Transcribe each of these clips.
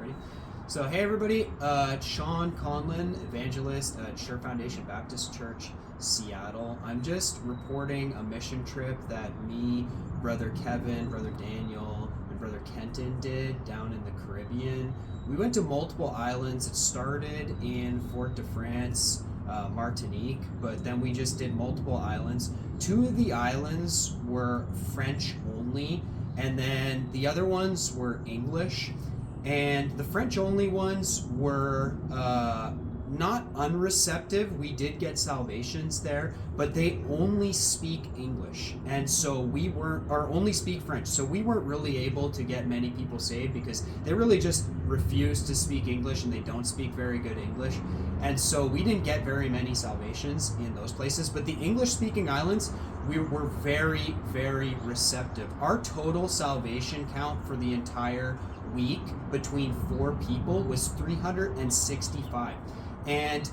Ready? So, hey everybody, Sean Conlon, evangelist at Sure Foundation Baptist Church, Seattle. I'm just reporting a mission trip that me, Brother Kevin, Brother Daniel, and Brother Kenton did down in the Caribbean. We went to multiple islands. It started in Fort de France, Martinique, but then we just did multiple islands. Two of the islands were French only, and then the other ones were English. And the French only ones were not unreceptive. We did get salvations there, but they only speak English. And so we weren't, or only speak French. So we weren't really able to get many people saved because they really just refuse to speak English and they don't speak very good English. And so we didn't get very many salvations in those places. But the English speaking islands, we were very, very receptive. Our total salvation count for the entire week between 4 people was 365. And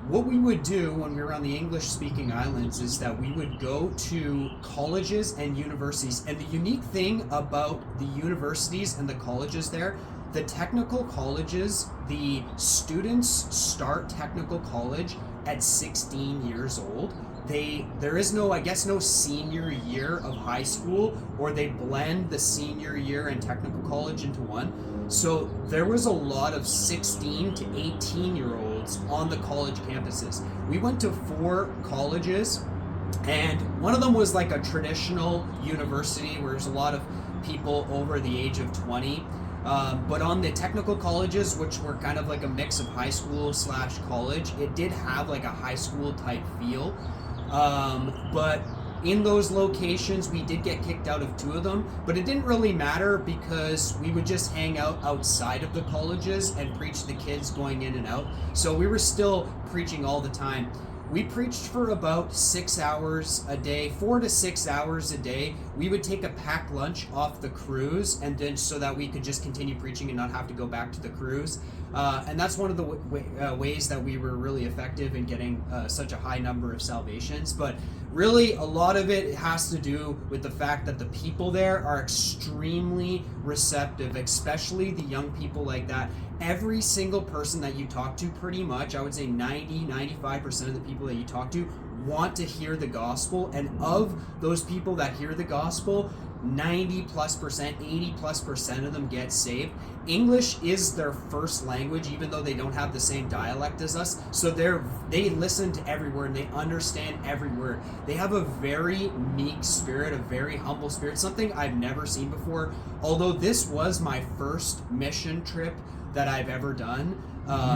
what we would do when we were on the English speaking islands is that we would go to colleges and universities. And the unique thing about the universities and the colleges there, the technical colleges, the students start technical college at 16 years old. There is no, I guess, no senior year of high school, or they blend the senior year and technical college into one. So there was a lot of 16 to 18-year-olds on the college campuses. We went to 4 colleges, and one of them was like a traditional university where there's a lot of people over the age of 20. But on the technical colleges, which were kind of like a mix of high school / college, it did have like a high school type feel. But in those locations, we did get kicked out of 2 of them, but it didn't really matter because we would just hang out outside of the colleges and preach to the kids going in and out. So we were still preaching all the time. We preached for about 6 hours a day, 4 to 6 hours a day. We would take a packed lunch off the cruise, and then so that we could just continue preaching and not have to go back to the cruise. And that's one of the ways that we were really effective in getting such a high number of salvations. But really, a lot of it has to do with the fact that the people there are extremely receptive, especially the young people like that. Every single person that you talk to, pretty much, I would say 95% of the people that you talk to want to hear the gospel. And of those people that hear the gospel, 90+%, 80+% of them get saved. English is their first language, even though they don't have the same dialect as us. So they listen to every word and they understand every word. They have a very meek spirit, a very humble spirit, something I've never seen before. Although this was my first mission trip that I've ever done.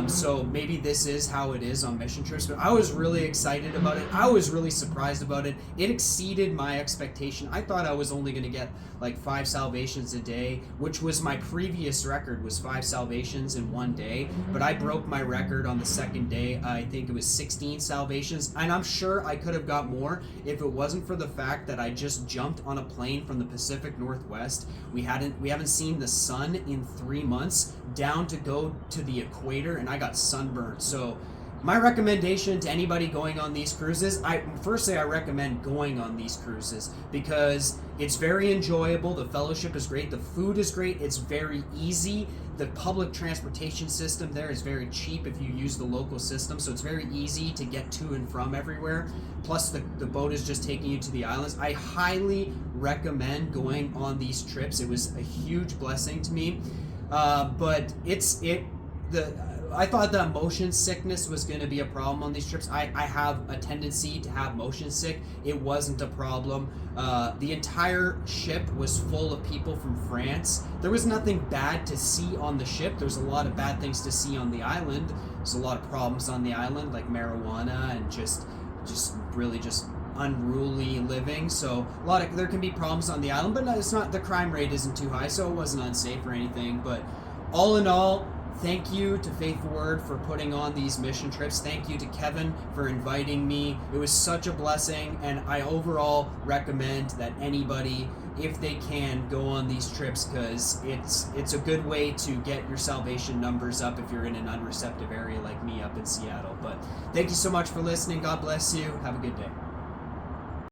So maybe this is how it is on mission trips, but I was really excited about it. I was really surprised about it. It exceeded my expectation. I thought I was only going to get like 5 salvations a day, which was my previous record, was 5 salvations in one day. But I broke my record on the second day. I think it was 16 salvations, and I'm sure I could have got more if it wasn't for the fact that I just jumped on a plane from the Pacific Northwest. We haven't seen the sun in 3 months, down to go to the equator, and I got sunburned. So my recommendation to anybody going on these cruises, I recommend going on these cruises because it's very enjoyable. The fellowship is great. The food is great. It's very easy. The public transportation system there is very cheap if you use the local system, so it's very easy to get to and from everywhere. Plus the boat is just taking you to the islands. I highly recommend going on these trips. It was a huge blessing to me. But I thought that motion sickness was going to be a problem on these trips. I have a tendency to have motion sick. It wasn't a problem. The entire ship was full of people from France. There was nothing bad to see on the ship. There's a lot of bad things to see on the island. There's a lot of problems on the island, like marijuana and just really unruly living. So there can be problems on the island, but it's not, the crime rate isn't too high, so it wasn't unsafe or anything. But all in all, thank you to Faithful Word for putting on these mission trips. Thank you to Kevin for inviting me. It was such a blessing, and I overall recommend that anybody, if they can, go on these trips because it's a good way to get your salvation numbers up if you're in an unreceptive area like me up in Seattle. But thank you so much for listening. God bless you. Have a good day.